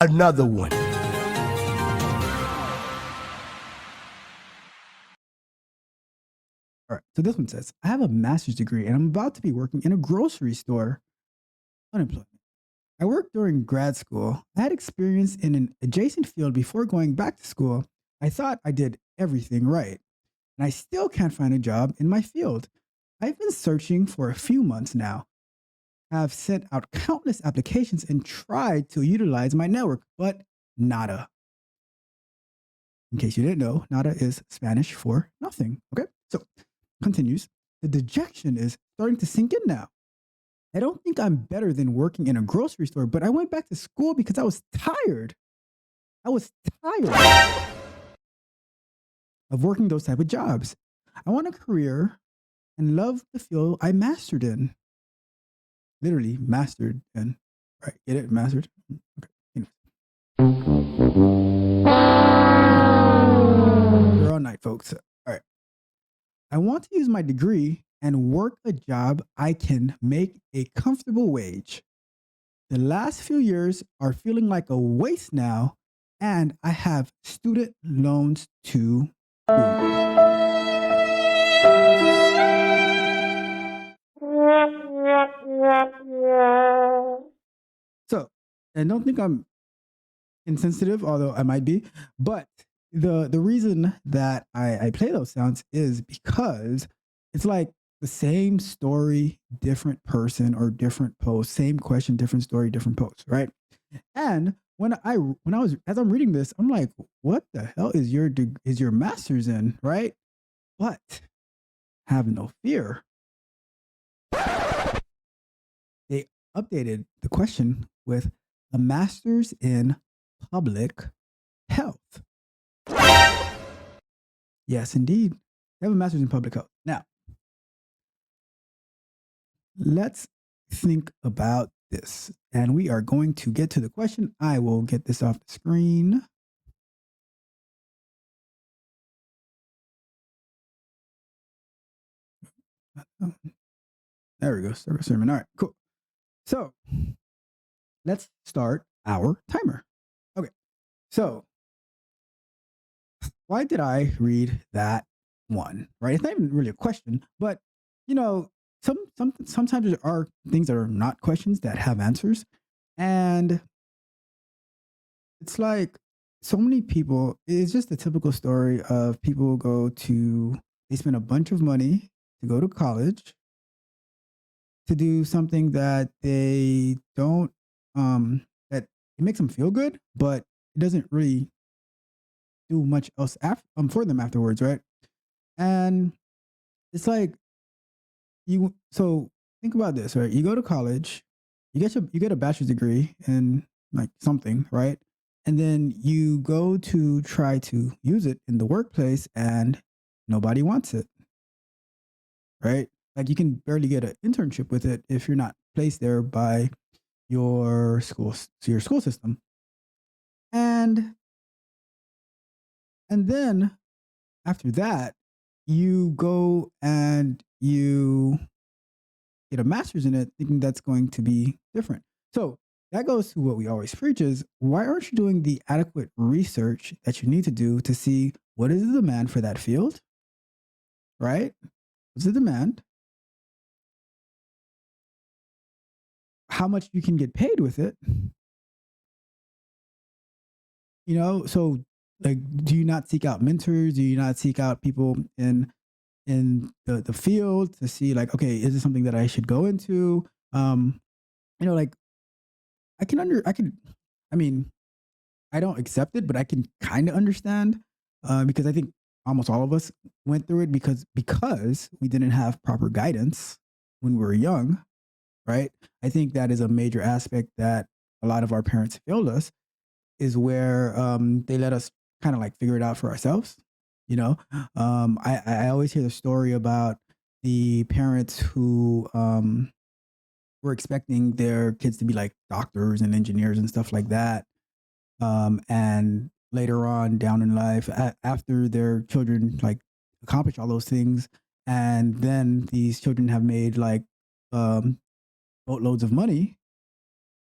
another one. All right. So this one says, I have a master's degree and I'm about to be working in a grocery store. Unemployment. I worked during grad school. I had experience in an adjacent field before going back to school. I thought I did everything right, and I still can't find a job in my field. I've been searching for a few months now. Have sent out countless applications and tried to utilize my network, but nada. In case you didn't know, nada is Spanish for nothing. Okay, so continues. The dejection is starting to sink in now. I don't think I'm better than working in a grocery store, but I went back to school because I was tired. I was tired of working those type of jobs. I want a career and love the field I mastered in. Literally mastered in. Right? Get it? Mastered. Okay. We're all night, folks. All right. I want to use my degree and work a job I can make a comfortable wage. The last few years are feeling like a waste now, and I have student loans to do. So, and don't think I'm insensitive, although I might be, but the reason that I play those sounds is because it's like the same story, different person or different post, same question, different story, different post, right? And when I was as I'm reading this, I'm like, what the hell is your master's in, right? But have no fear. They updated the question with a master's in public health. Yes, indeed. They have a master's in public health. Now, let's think about this. And we are going to get to the question. I will get this off the screen. There we go. Start a sermon. All right, cool. So let's start our timer. Okay. So why did I read that one? Right? It's not even really a question, but you know, sometimes there are things that are not questions that have answers. And it's like so many people, it's just a typical story of people they spend a bunch of money to go to college to do something that they don't, that it makes them feel good, but it doesn't really do much else for them afterwards, right? And it's like, so think about this, right? You go to college, you get a bachelor's degree in like something, right? And then you go to try to use it in the workplace and nobody wants it, right? Like you can barely get an internship with it if you're not placed there by your school system. And then after that, you go and you get a master's in it, thinking that's going to be different. So that goes to what we always preach is why aren't you doing the adequate research that you need to do to see what is the demand for that field, right? What's the demand? How much you can get paid with it? So like, do you not seek out mentors? Do you not seek out people in the field to see like, okay, is this something that I should go into? Um, like I can, I mean, I don't accept it, but I can kind of understand because I think almost all of us went through it because we didn't have proper guidance when we were young, right? I think that is a major aspect that a lot of our parents failed us is where they let us kind of like figure it out for ourselves. I always hear the story about the parents who were expecting their kids to be like doctors and engineers and stuff like that. And later on down in life, after their children like accomplish all those things, and then these children have made like um, boatloads of money,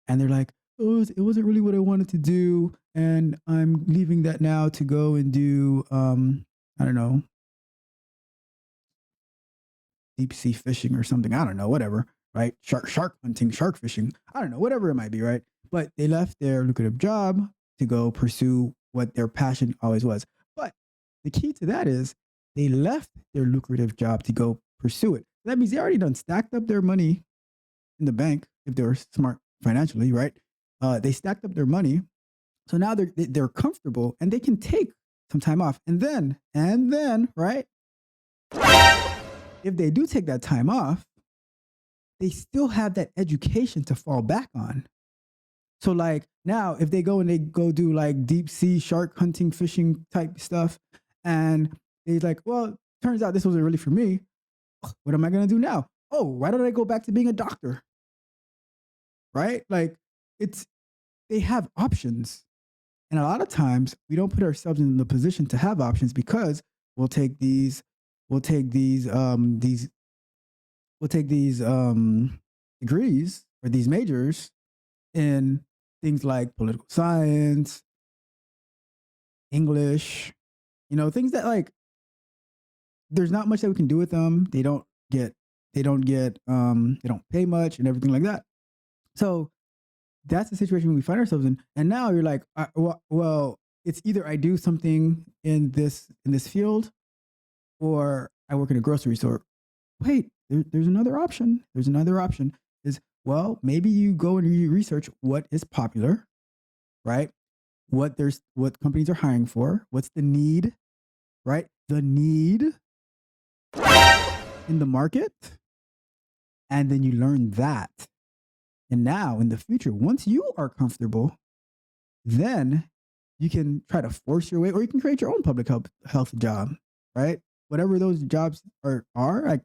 and they're like, it wasn't really what I wanted to do, and I'm leaving that now to go and do I don't know, deep sea fishing or something. I don't know, whatever, right? Shark hunting, shark fishing. I don't know, whatever it might be, right? But they left their lucrative job to go pursue what their passion always was. But the key to that is they left their lucrative job to go pursue it. That means they already done stacked up their money in the bank if they were smart financially, right? They stacked up their money, so now they're comfortable and they can take some time off, and then, right? If they do take that time off, they still have that education to fall back on. So like now, if they go and they go do like deep sea shark hunting, fishing type stuff, and he's like, well, turns out this wasn't really for me. What am I gonna do now? Oh, why don't I go back to being a doctor? Right? Like it's they have options. And a lot of times we don't put ourselves in the position to have options because we'll take these, we'll take these, we'll take these degrees or these majors in things like political science, English, things that like there's not much that we can do with them. Get, they don't pay much and everything like that. So that's the situation we find ourselves in. And now you're like, well, it's either I do something in this field, or I work in a grocery store. Wait, there's another option. There's another option. Is well, maybe you go and you research what is popular, right? What companies are hiring for. What's the need, right? The need in the market, and then you learn that. And now in the future, once you are comfortable, then you can try to force your way, or you can create your own public health job, right? Whatever those jobs are like,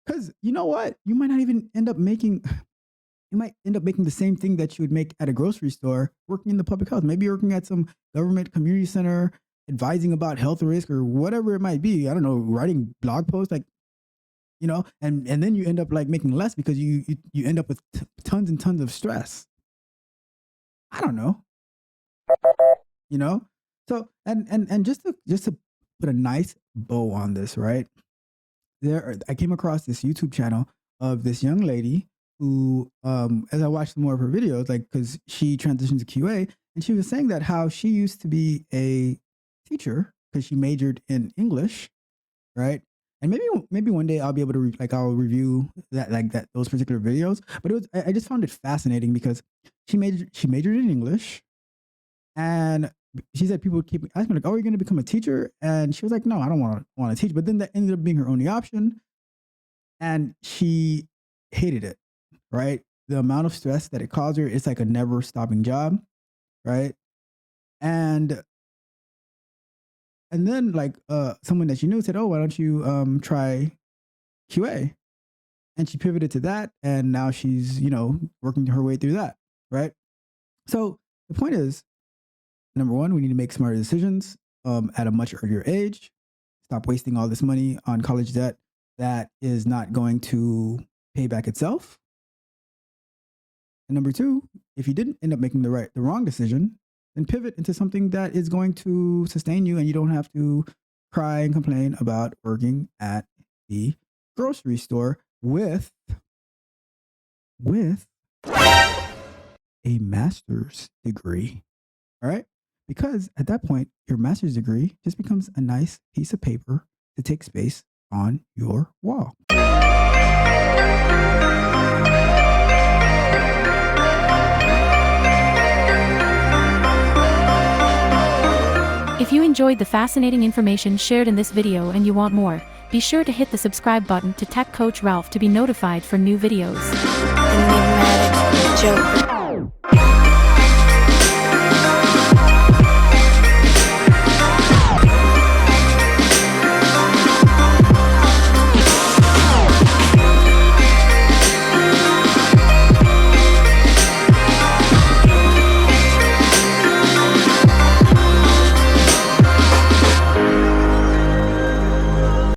because you know what? You might not even end up making, you might end up making the same thing that you would make at a grocery store working in the public health. Maybe you're working at some government community center, advising about health risk or whatever it might be. I don't know, writing blog posts, like, and then you end up like making less because you end up with tons and tons of stress. I don't know, So and just to put a nice bow on this, right? I came across this YouTube channel of this young lady who, as I watched more of her videos, like because she transitioned to QA, and she was saying that how she used to be a teacher because she majored in English, right? And maybe one day I'll be able to I'll review those particular videos. But I just found it fascinating because she majored in English, and she said people would keep asking like, "Oh, are you going to become a teacher?" And she was like, "No, I don't want to teach." But then that ended up being her only option, and she hated it. Right, the amount of stress that it caused her, it's like a never stopping job, right? And then like someone that she knew said, "Oh, why don't you try QA?" And she pivoted to that, and now she's working her way through that, right? So the point is, number one, we need to make smarter decisions at a much earlier age. Stop wasting all this money on college debt that is not going to pay back itself. And number two, if you didn't end up making the wrong decision, then pivot into something that is going to sustain you, and you don't have to cry and complain about working at the grocery store with a master's degree. All right? Because at that point, your master's degree just becomes a nice piece of paper to take space on your wall. If you enjoyed the fascinating information shared in this video and you want more, be sure to hit the subscribe button to Tech Coach Ralph to be notified for new videos. Enigmatic Joker.